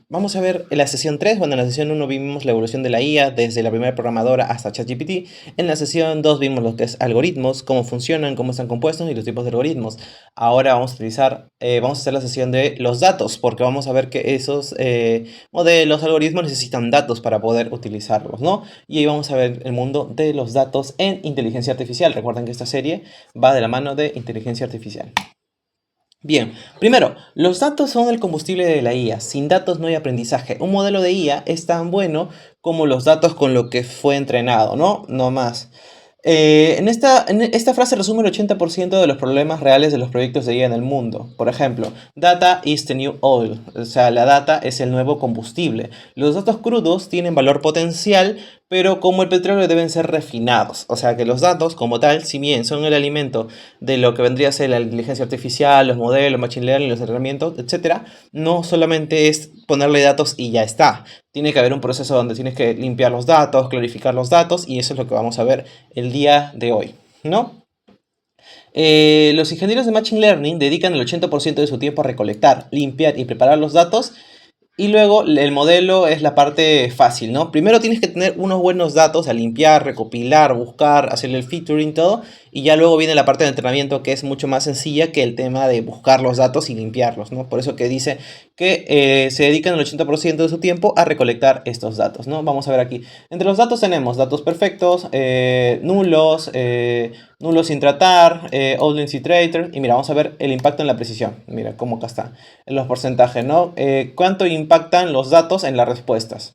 Vamos a ver en la sesión 3. Bueno, en la sesión 1 vimos la evolución de la IA desde la primera programadora hasta ChatGPT. En la sesión 2 vimos lo que es algoritmos, cómo funcionan, cómo están compuestos y los tipos de algoritmos. Ahora vamos a hacer la sesión de los datos, porque vamos a ver que esos modelos, algoritmos necesitan datos para poder utilizarlos, ¿no? Y ahí vamos a ver el mundo de los datos en inteligencia artificial. Recuerden que esta serie va de la mano de inteligencia artificial. Bien, primero, los datos son el combustible de la IA. Sin datos no hay aprendizaje. Un modelo de IA es tan bueno como los datos con lo que fue entrenado, ¿no? No más. En esta frase resume el 80% de los problemas reales de los proyectos de IA en el mundo. Por ejemplo, data is the new oil, o sea, la data es el nuevo combustible. Los datos crudos tienen valor potencial, pero como el petróleo deben ser refinados. O sea que los datos como tal, si bien son el alimento de lo que vendría a ser la inteligencia artificial, los modelos, machine learning, los entrenamientos, etcétera, no solamente es ponerle datos y ya está. Tiene que haber un proceso donde tienes que limpiar los datos, clarificar los datos, y eso es lo que vamos a ver el día de hoy, ¿no? Los ingenieros de Machine Learning dedican el 80% de su tiempo a recolectar, limpiar y preparar los datos. Y luego el modelo es la parte fácil, ¿no? Primero tienes que tener unos buenos datos a limpiar, recopilar, buscar, hacerle el featuring, todo. Y ya luego viene la parte de entrenamiento, que es mucho más sencilla que el tema de buscar los datos y limpiarlos, ¿no? Por eso que dice que se dedican el 80% de su tiempo a recolectar estos datos, ¿no? Vamos a ver aquí. Entre los datos tenemos datos perfectos, nulos, nulos sin tratar, Outliers Iterator. Y mira, vamos a ver el impacto en la precisión. Mira cómo acá está, en los porcentajes, ¿no? ¿Cuánto impactan los datos en las respuestas?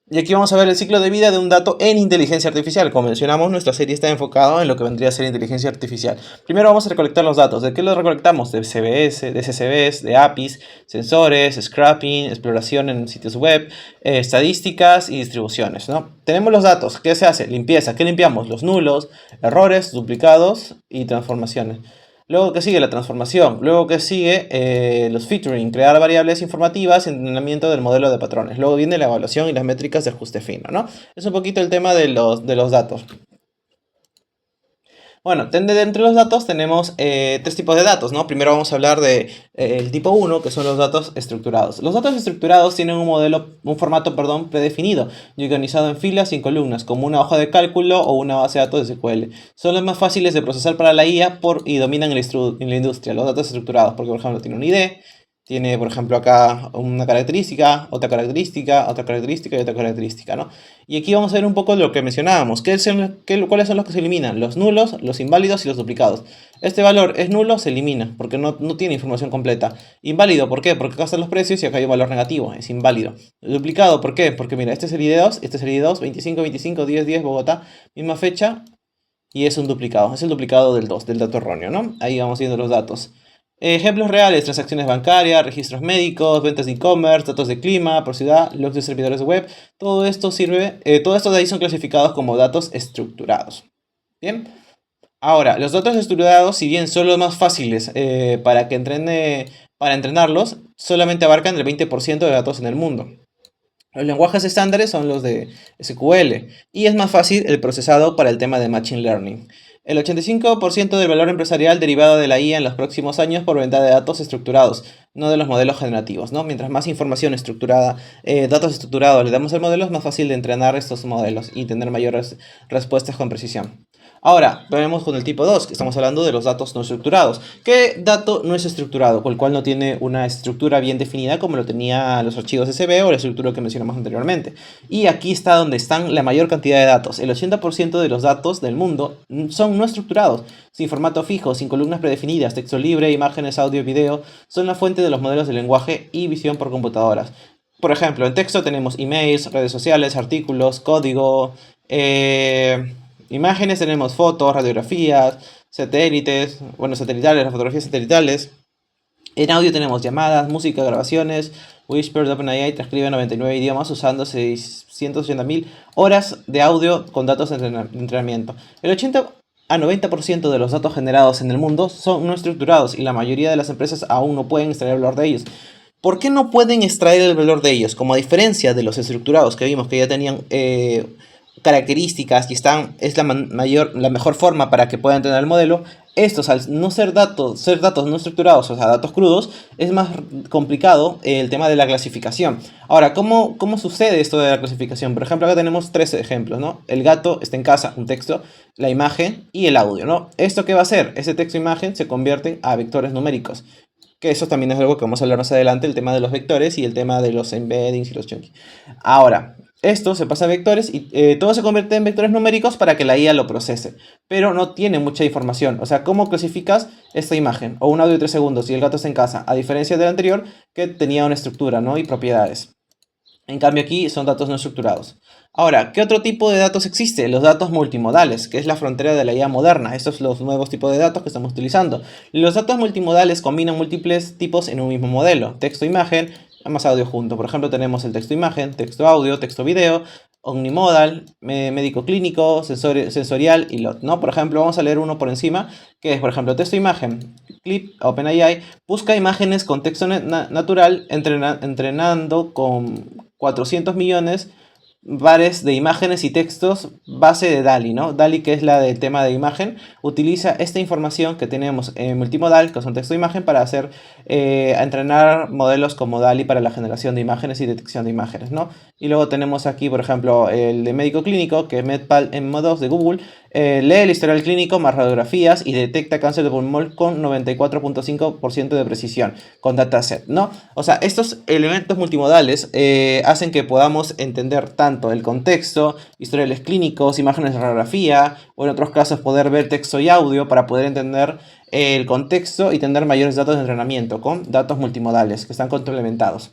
Y aquí vamos a ver el ciclo de vida de un dato en inteligencia artificial. Como mencionamos, nuestra serie está enfocada en lo que vendría a ser inteligencia artificial. Primero vamos a recolectar los datos. ¿De qué los recolectamos? De CVS, de CSVs, de APIs, sensores, scrapping, exploración en sitios web, estadísticas y distribuciones, ¿no? Tenemos los datos. ¿Qué se hace? Limpieza. ¿Qué limpiamos? Los nulos, errores, duplicados y transformaciones. Luego que sigue la transformación, luego que sigue los featuring, crear variables informativas y entrenamiento del modelo de patrones. Luego viene la evaluación y las métricas de ajuste fino, ¿no? Es un poquito el tema de los datos. Bueno, de entre los datos tenemos tres tipos de datos, ¿no? Primero vamos a hablar de el tipo 1, que son los datos estructurados. Los datos estructurados tienen un formato, perdón, predefinido y organizado en filas y en columnas, como una hoja de cálculo o una base de datos de SQL. Son los más fáciles de procesar para la IA y dominan en la industria, los datos estructurados, porque por ejemplo tiene un ID, tiene, por ejemplo, acá una característica, otra característica, otra característica y otra característica, ¿no? Y aquí vamos a ver un poco lo que mencionábamos. ¿Cuáles son los que se eliminan? Los nulos, los inválidos y los duplicados. Este valor es nulo, se elimina, porque no tiene información completa. Inválido, ¿por qué? Porque acá están los precios y acá hay un valor negativo, es inválido. Duplicado, ¿por qué? Porque mira, este es el ID2, este es el ID2, 25, 25, 10, 10, Bogotá, misma fecha, y es un duplicado. Es el duplicado del 2, del dato erróneo, ¿no? Ahí vamos viendo los datos. Ejemplos reales: transacciones bancarias, registros médicos, ventas de e-commerce, datos de clima, por ciudad, logs de servidores web. Todo esto de ahí son clasificados como datos estructurados. Bien. Ahora, los datos estructurados, si bien son los más fáciles para entrenarlos, solamente abarcan el 20% de datos en el mundo. Los lenguajes estándares son los de SQL y es más fácil el procesado para el tema de Machine Learning. El 85% del valor empresarial derivado de la IA en los próximos años por venta de datos estructurados, no de los modelos generativos, ¿no? Mientras más información estructurada, datos estructurados le damos al modelo, es más fácil de entrenar estos modelos y tener mayores respuestas con precisión. Ahora, vemos con el tipo 2, que estamos hablando de los datos no estructurados. ¿Qué dato no es estructurado? Con el cual no tiene una estructura bien definida como lo tenía los archivos SB o la estructura que mencionamos anteriormente. Y aquí está donde están la mayor cantidad de datos. El 80% de los datos del mundo son no estructurados, sin formato fijo, sin columnas predefinidas, texto libre, imágenes, audio, video. Son la fuente de los modelos de lenguaje y visión por computadoras. Por ejemplo, en texto tenemos emails, redes sociales, artículos, código, imágenes tenemos fotos, radiografías, satélites, bueno, satelitales, las fotografías satelitales. En audio tenemos llamadas, música, grabaciones. Whisper de OpenAI transcribe 99 idiomas usando 680.000 horas de audio con datos de entrenamiento. El 80 a 90% de los datos generados en el mundo son no estructurados y la mayoría de las empresas aún no pueden extraer el valor de ellos. ¿Por qué no pueden extraer el valor de ellos? Como a diferencia de los estructurados que vimos que ya tenían características y es la mejor forma para que puedan tener el modelo. Estos, al no ser datos no estructurados, o sea, datos crudos, es más complicado el tema de la clasificación. Ahora, ¿cómo sucede esto de la clasificación? Por ejemplo, acá tenemos tres ejemplos, ¿no? El gato está en casa, un texto, la imagen y el audio, ¿no? ¿Esto qué va a hacer? Ese texto e imagen se convierten a vectores numéricos. Que eso también es algo que vamos a hablar más adelante, el tema de los vectores y el tema de los embeddings y los chunky. Ahora, esto se pasa a vectores y todo se convierte en vectores numéricos para que la IA lo procese. Pero no tiene mucha información. O sea, ¿cómo clasificas esta imagen? O un audio de 3 segundos y el gato está en casa. A diferencia del anterior que tenía una estructura, ¿no? Y propiedades. En cambio aquí son datos no estructurados. Ahora, ¿qué otro tipo de datos existe? Los datos multimodales, que es la frontera de la IA moderna. Estos son los nuevos tipos de datos que estamos utilizando. Los datos multimodales combinan múltiples tipos en un mismo modelo. Texto, imagen, más audio junto. Por ejemplo, tenemos el texto imagen, texto audio, texto video, omnimodal, médico clínico, sensorial y lot, ¿no? Por ejemplo, vamos a leer uno por encima, que es, por ejemplo, texto imagen. Clip, OpenAI, busca imágenes con texto natural entrenando con 400 millones bares de imágenes y textos base de DALL-E, ¿no? DALL-E, que es la del tema de imagen, utiliza esta información que tenemos en multimodal, que son texto e imagen, para entrenar modelos como DALL-E para la generación de imágenes y detección de imágenes, ¿no? Y luego tenemos aquí, por ejemplo, el de médico clínico, que es MedPal en modos de Google, lee el historial clínico más radiografías y detecta cáncer de pulmón con 94.5% de precisión con dataset, ¿no? O sea, estos elementos multimodales hacen que podamos entender tanto el contexto, historiales clínicos, imágenes de radiografía, o en otros casos poder ver texto y audio para poder entender el contexto y tener mayores datos de entrenamiento con datos multimodales que están complementados.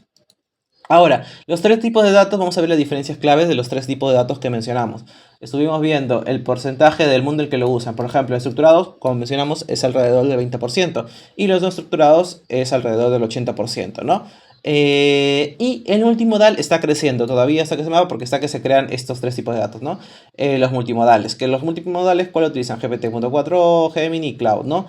Ahora, los tres tipos de datos, vamos a ver las diferencias claves de los tres tipos de datos que mencionamos. Estuvimos viendo el porcentaje del mundo en que lo usan. Por ejemplo, estructurados, como mencionamos, es alrededor del 20%. Y los no estructurados es alrededor del 80%, ¿no? Y el multimodal está creciendo, todavía está creciendo porque está que se crean estos tres tipos de datos, ¿no? Los multimodales, que los multimodales, ¿cuál utilizan? GPT-4, Gemini y Cloud, ¿no?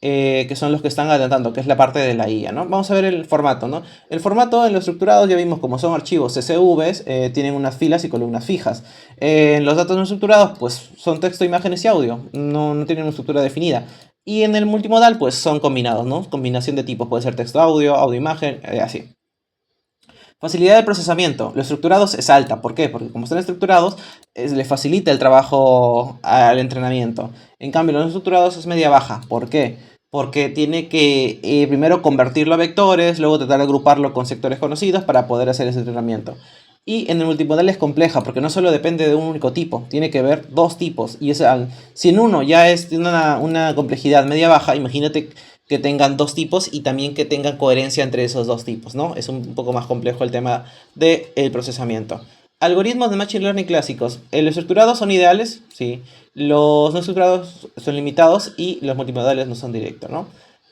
Que son los que están adelantando, que es la parte de la IA, ¿no? Vamos a ver el formato, ¿no? El formato en los estructurados ya vimos como son archivos CSVs, tienen unas filas y columnas fijas. En los datos no estructurados, pues son texto, imágenes y audio, no tienen una estructura definida. Y en el multimodal, pues son combinados, ¿no? Combinación de tipos, puede ser texto, audio, audio, imagen, así. Facilidad de procesamiento. Los estructurados es alta. ¿Por qué? Porque como están estructurados, le facilita el trabajo al entrenamiento. En cambio, los no estructurados es media baja. ¿Por qué? Porque tiene que primero convertirlo a vectores, luego tratar de agruparlo con sectores conocidos para poder hacer ese entrenamiento. Y en el multimodal es compleja porque no solo depende de un único tipo, tiene que ver dos tipos. Y si en uno ya tiene una complejidad media baja, imagínate que tengan dos tipos y también que tengan coherencia entre esos dos tipos, ¿no? Es un poco más complejo el tema del procesamiento. Algoritmos de Machine Learning clásicos. Los estructurados son ideales, sí. Los no estructurados son limitados y los multimodales no son directos, ¿no?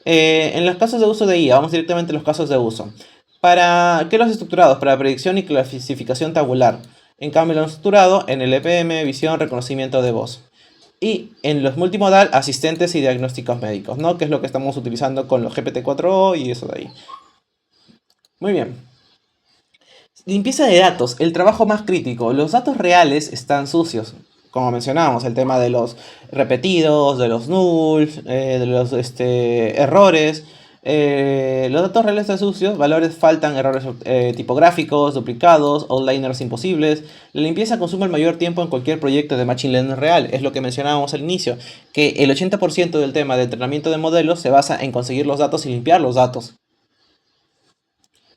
En los casos de uso de IA, vamos directamente a los casos de uso. ¿Para qué los estructurados? Para predicción y clasificación tabular. En cambio, los no estructurados en el EPM, visión, reconocimiento de voz. Y en los multimodal, asistentes y diagnósticos médicos, ¿no? Que es lo que estamos utilizando con los GPT-4o y eso de ahí. Muy bien. Limpieza de datos, el trabajo más crítico. Los datos reales están sucios. Como mencionábamos, el tema de los repetidos, de los nulls, de los errores. Los datos reales están sucios, valores faltan, errores tipográficos, duplicados, outliners imposibles. La limpieza consume el mayor tiempo en cualquier proyecto de Machine Learning real. Es lo que mencionábamos al inicio, que el 80% del tema de entrenamiento de modelos se basa en conseguir los datos y limpiar los datos.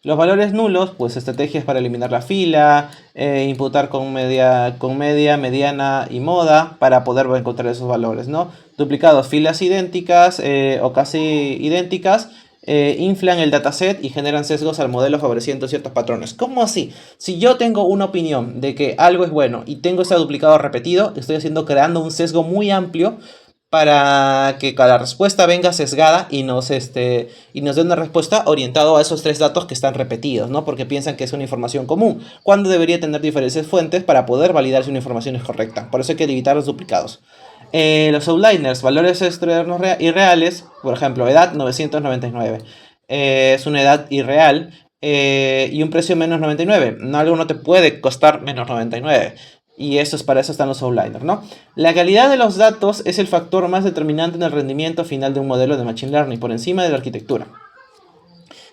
Los valores nulos, pues estrategias para eliminar la fila, imputar con media, mediana y moda para poder encontrar esos valores, ¿no? Duplicados, filas idénticas o casi idénticas, inflan el dataset y generan sesgos al modelo favoreciendo ciertos patrones. ¿Cómo así? Si yo tengo una opinión de que algo es bueno y tengo ese duplicado repetido, estoy creando un sesgo muy amplio para que cada respuesta venga sesgada y nos dé una respuesta orientada a esos tres datos que están repetidos, ¿no? Porque piensan que es una información común, cuando debería tener diferentes fuentes para poder validar si una información es correcta. Por eso hay que evitar los duplicados. Los outliners, valores externos irreales, por ejemplo, edad 999. Es una edad irreal y un precio menos 99. Algo no te puede costar menos 99. Y para eso están los outliners, ¿no? La calidad de los datos es el factor más determinante en el rendimiento final de un modelo de Machine Learning, por encima de la arquitectura.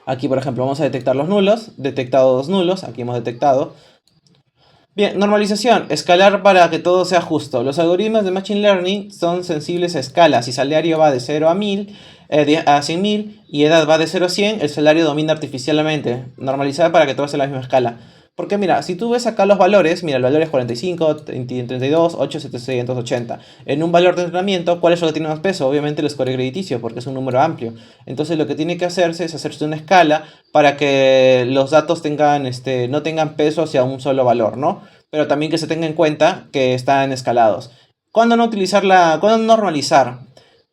Aquí, por ejemplo, vamos a detectar los nulos. Detectado dos nulos. Aquí hemos detectado. Bien, normalización. Escalar para que todo sea justo. Los algoritmos de Machine Learning son sensibles a escala. Si salario va de 0 a 1000, a 100.000 y edad va de 0 a 100, el salario domina artificialmente. Normalizar para que todo sea la misma escala. Porque mira, si tú ves acá los valores, mira, el valor es 45, 32, 8, 780. En un valor de entrenamiento, ¿cuál es lo que tiene más peso? Obviamente el score crediticio, porque es un número amplio. Entonces lo que tiene que hacerse es hacerse una escala para que los datos no tengan peso hacia un solo valor, ¿no? Pero también que se tenga en cuenta que están escalados. ¿Cuándo cuándo normalizar?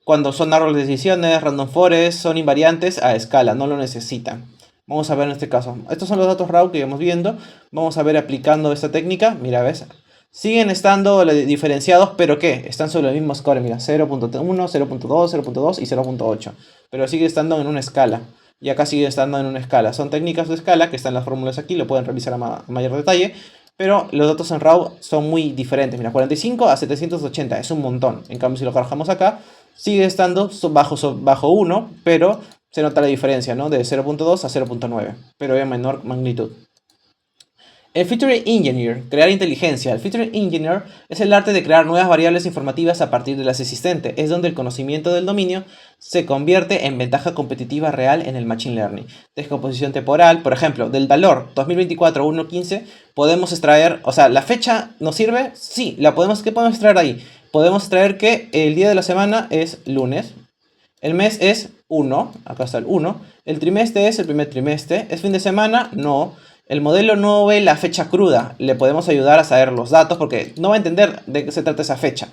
Cuando son árboles de decisiones, random forest, son invariantes a escala, no lo necesitan. Vamos a ver en este caso. Estos son los datos raw que íbamos viendo. Vamos a ver aplicando esta técnica. Mira, ¿ves? Siguen estando diferenciados, pero ¿qué? Están sobre el mismo score. Mira, 0.1, 0.2, 0.2 y 0.8. Pero sigue estando en una escala. Y acá sigue estando en una escala. Son técnicas de escala que están las fórmulas aquí. Lo pueden revisar a mayor detalle. Pero los datos en RAW son muy diferentes. Mira, 45 a 780 es un montón. En cambio, si lo trabajamos acá, sigue estando bajo 1, pero se nota la diferencia, ¿no? De 0.2 a 0.9, pero de menor magnitud. El Feature Engineer, crear inteligencia. El Feature Engineer es el arte de crear nuevas variables informativas a partir de las existentes. Es donde el conocimiento del dominio se convierte en ventaja competitiva real en el Machine Learning. Descomposición temporal, por ejemplo, del valor 2024-1.15 podemos extraer, o sea, ¿la fecha nos sirve? Sí, ¿qué podemos extraer ahí? Podemos extraer que el día de la semana es lunes, el mes es 1, acá está el 1, el trimestre es el primer trimestre, ¿es fin de semana? No. El modelo no ve la fecha cruda, le podemos ayudar a saber los datos porque no va a entender de qué se trata esa fecha.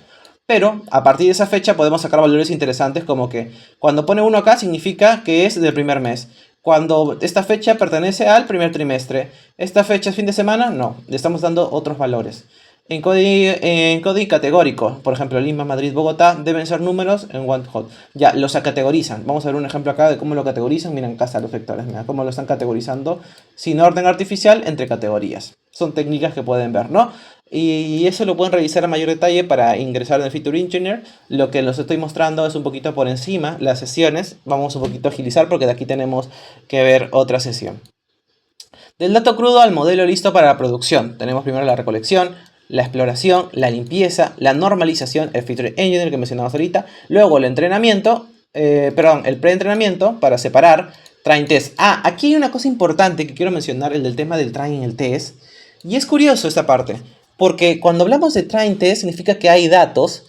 Pero a partir de esa fecha podemos sacar valores interesantes como que cuando pone 1 acá significa que es del primer mes. Cuando esta fecha pertenece al primer trimestre. ¿Esta fecha es fin de semana? No, le estamos dando otros valores. En código categórico, por ejemplo, Lima, Madrid, Bogotá, deben ser números en one hot. Ya, los categorizan. Vamos a ver un ejemplo acá de cómo lo categorizan. Miren, acá están los vectores. Mira cómo lo están categorizando sin orden artificial entre categorías. Son técnicas que pueden ver, ¿no? Y eso lo pueden revisar a mayor detalle para ingresar en el Feature Engineer. Lo que les estoy mostrando es un poquito por encima las sesiones. Vamos un poquito a agilizar porque de aquí tenemos que ver otra sesión. Del dato crudo al modelo listo para la producción. Tenemos primero la recolección, la exploración, la limpieza, la normalización, el Feature Engineer que mencionamos ahorita, luego el entrenamiento, el preentrenamiento para separar, train test. Aquí hay una cosa importante que quiero mencionar, el del tema del train y el test, y es curioso esta parte, porque cuando hablamos de train test significa que hay datos,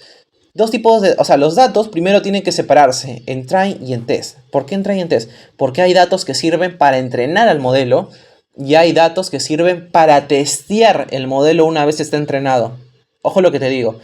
dos tipos de, o sea, los datos primero tienen que separarse en train y en test. ¿Por qué en train y en test? Porque hay datos que sirven para entrenar al modelo, y hay datos que sirven para testear el modelo una vez está entrenado. Ojo lo que te digo.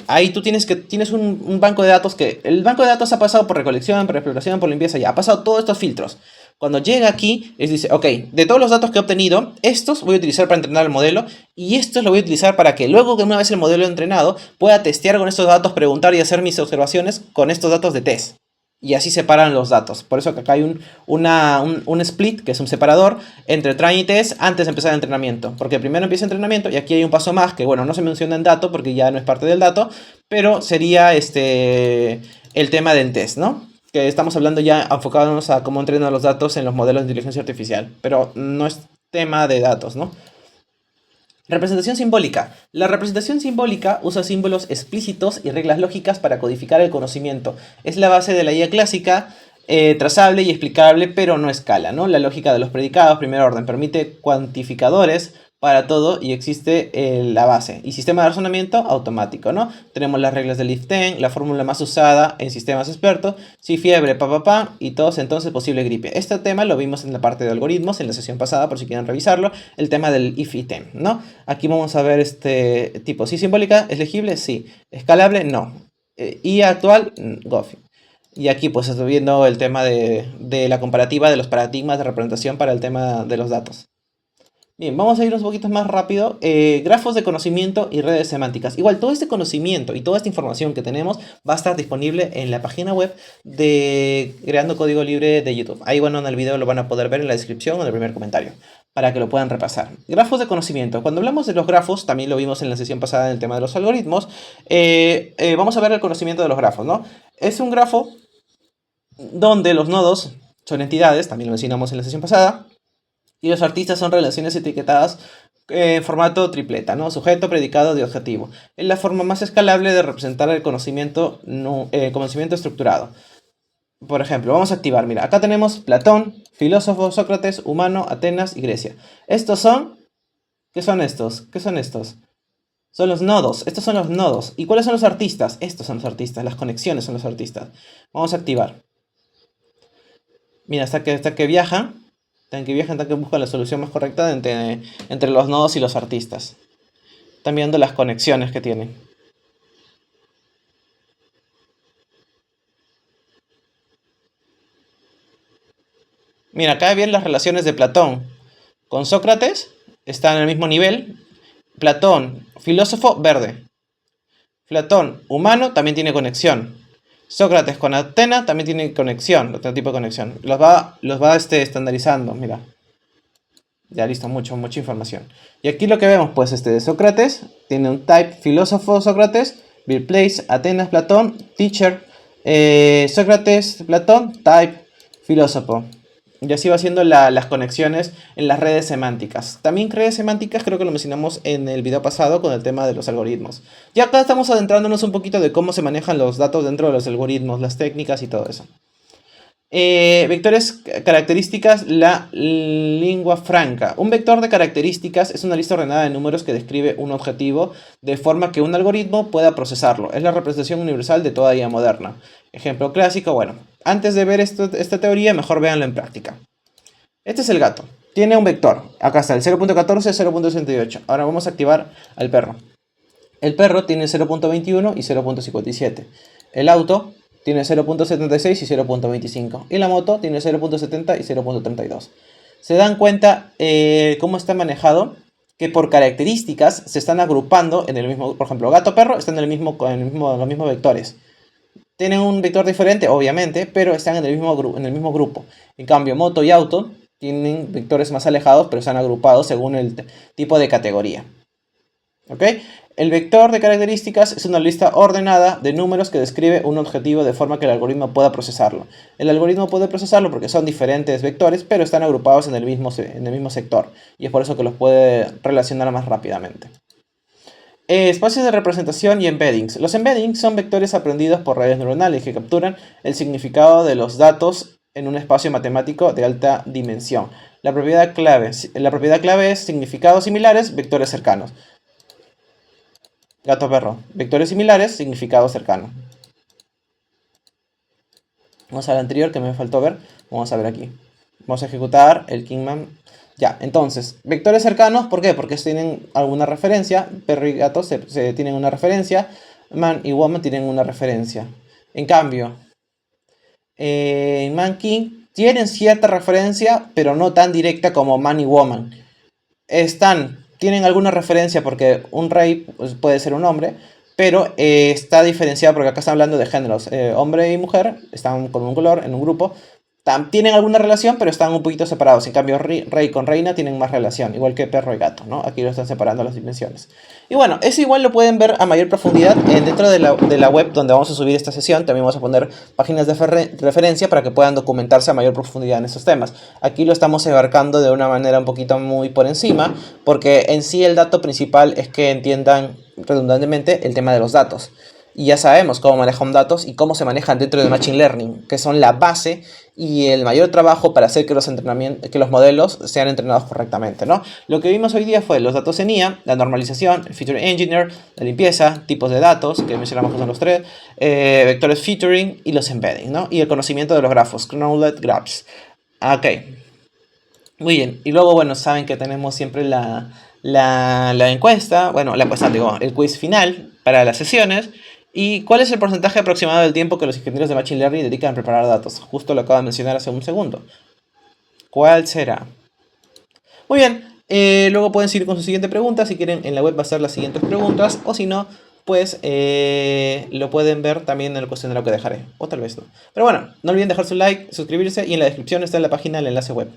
Ahí tú tienes un banco de datos que... El banco de datos ha pasado por recolección, por exploración, por limpieza, ya. Ha pasado todos estos filtros. Cuando llega aquí, dice, ok, de todos los datos que he obtenido, estos voy a utilizar para entrenar el modelo y estos lo voy a utilizar para que luego que una vez el modelo entrenado, pueda testear con estos datos, preguntar y hacer mis observaciones con estos datos de test. Y así separan los datos. Por eso que acá hay un split, que es un separador, entre train y test antes de empezar el entrenamiento. Porque primero empieza el entrenamiento y aquí hay un paso más que, bueno, no se menciona en dato porque ya no es parte del dato, pero sería el tema del test, ¿no? Que estamos hablando ya enfocándonos a cómo entrenar los datos en los modelos de inteligencia artificial. Pero no es tema de datos, ¿no? Representación simbólica. La representación simbólica usa símbolos explícitos y reglas lógicas para codificar el conocimiento. Es la base de la IA clásica, trazable y explicable, pero no escala, ¿no? La lógica de los predicados, primer orden, permite cuantificadores para todo y existe la base. Y sistema de razonamiento automático, ¿no? Tenemos las reglas del if-then, la fórmula más usada en sistemas expertos, si fiebre, y todos entonces posible gripe. Este tema lo vimos en la parte de algoritmos, en la sesión pasada, por si quieren revisarlo, el tema del if y then, ¿no? Aquí vamos a ver este tipo, ¿sí simbólica? ¿Es legible? Sí. ¿Escalable? No. ¿Y actual? Goffy. Y aquí pues estoy viendo el tema de la comparativa de los paradigmas de representación para el tema de los datos. Bien, vamos a ir un poquito más rápido. Grafos de conocimiento y redes semánticas. Igual, todo este conocimiento y toda esta información que tenemos va a estar disponible en la página web de Creando Código Libre de YouTube. Ahí, bueno, en el video lo van a poder ver en la descripción o en el primer comentario, para que lo puedan repasar. Grafos de conocimiento. Cuando hablamos de los grafos, también lo vimos en la sesión pasada en el tema de los algoritmos, vamos a ver el conocimiento de los grafos, ¿no? Es un grafo donde los nodos son entidades, también lo mencionamos en la sesión pasada, y los artistas son relaciones etiquetadas en formato tripleta, ¿no? Sujeto, predicado y objetivo. Es la forma más escalable de representar el conocimiento, conocimiento estructurado. Por ejemplo, vamos a activar, mira, acá tenemos Platón, filósofo, Sócrates, humano, Atenas y Grecia. Estos son, ¿qué son estos? ¿Qué son estos? Son los nodos, estos son los nodos. ¿Y cuáles son los artistas? Estos son los artistas, las conexiones son los artistas. Vamos a activar. Mira, hasta que viajan. Hasta que buscan la solución más correcta entre los nodos y los artistas. Están viendo las conexiones que tienen. Mira, acá vienen las relaciones de Platón con Sócrates. Están en el mismo nivel. Platón, filósofo, verde. Platón, humano, también tiene conexión. Sócrates con Atenas también tiene conexión, otro tipo de conexión. Los va estandarizando, mira. Ya listo, mucha información. Y aquí lo que vemos, pues, Sócrates tiene un type filósofo Sócrates, birthplace, Atenas, Platón, teacher, Sócrates, Platón, type filósofo. Y así va haciendo las conexiones en las redes semánticas. También redes semánticas creo que lo mencionamos en el video pasado con el tema de los algoritmos. Y acá estamos adentrándonos un poquito de cómo se manejan los datos dentro de los algoritmos, las técnicas y todo eso. Vectores características, la lengua franca. Un vector de características es una lista ordenada de números que describe un objetivo de forma que un algoritmo pueda procesarlo. Es la representación universal de toda IA moderna. Ejemplo clásico, bueno, antes de ver esta teoría, mejor véanlo en práctica. Este es el gato. Tiene un vector. Acá está el 0.14, 0.68. Ahora vamos a activar al perro. El perro tiene 0.21 y 0.57. El auto tiene 0.76 y 0.25. Y la moto tiene 0.70 y 0.32. ¿Se dan cuenta cómo está manejado? Que por características se están agrupando en el mismo, por ejemplo, gato, perro están en los mismos vectores. Tienen un vector diferente, obviamente, pero están en el mismo grupo. En cambio, moto y auto tienen vectores más alejados, pero están agrupados según el tipo de categoría. ¿Ok? El vector de características es una lista ordenada de números que describe un objetivo de forma que el algoritmo pueda procesarlo. El algoritmo puede procesarlo porque son diferentes vectores, pero están agrupados en el mismo sector. Y es por eso que los puede relacionar más rápidamente. Espacios de representación y embeddings. Los embeddings son vectores aprendidos por redes neuronales que capturan el significado de los datos en un espacio matemático de alta dimensión. La propiedad clave es significados similares, vectores cercanos. Gato, perro. Vectores similares, significado cercano. Vamos al anterior que me faltó ver. Vamos a ver aquí. Vamos a ejecutar el Kingman. Ya, entonces, vectores cercanos, ¿por qué? Porque tienen alguna referencia. Perro y gato se tienen una referencia. Man y woman tienen una referencia. En cambio, man king tienen cierta referencia, pero no tan directa como man y woman. Tienen alguna referencia porque un rey pues, puede ser un hombre, pero está diferenciado porque acá están hablando de géneros. Hombre y mujer están con un color en un grupo. Tienen alguna relación, pero están un poquito separados. En cambio, rey con reina tienen más relación, igual que perro y gato, ¿no? Aquí lo están separando las dimensiones. Y bueno, eso igual lo pueden ver a mayor profundidad dentro de la web donde vamos a subir esta sesión. También vamos a poner páginas de referencia para que puedan documentarse a mayor profundidad en estos temas. Aquí lo estamos abarcando de una manera un poquito muy por encima, porque en sí el dato principal es que entiendan redundantemente el tema de los datos. Y ya sabemos cómo manejan datos y cómo se manejan dentro de Machine Learning, que son la base y el mayor trabajo para hacer que los modelos sean entrenados correctamente, ¿no? Lo que vimos hoy día fue los datos en IA, la normalización, el Feature Engineer, la limpieza, tipos de datos, que mencionamos que son los tres, vectores featuring y los embedding, ¿no? Y el conocimiento de los grafos, Knowledge Graphs. Ok. Muy bien. Y luego, bueno, saben que tenemos siempre la encuesta, bueno, la encuesta, digo, el quiz final para las sesiones. ¿Y cuál es el porcentaje aproximado del tiempo que los ingenieros de Machine Learning dedican a preparar datos? Justo lo acabo de mencionar hace un segundo. ¿Cuál será? Muy bien, Luego pueden seguir con su siguiente pregunta. Si quieren, en la web va a ser las siguientes preguntas. O si no, pues lo pueden ver también en el cuestionario que dejaré. O tal vez no. Pero bueno, no olviden dejar su like, suscribirse y en la descripción está la página, el enlace web.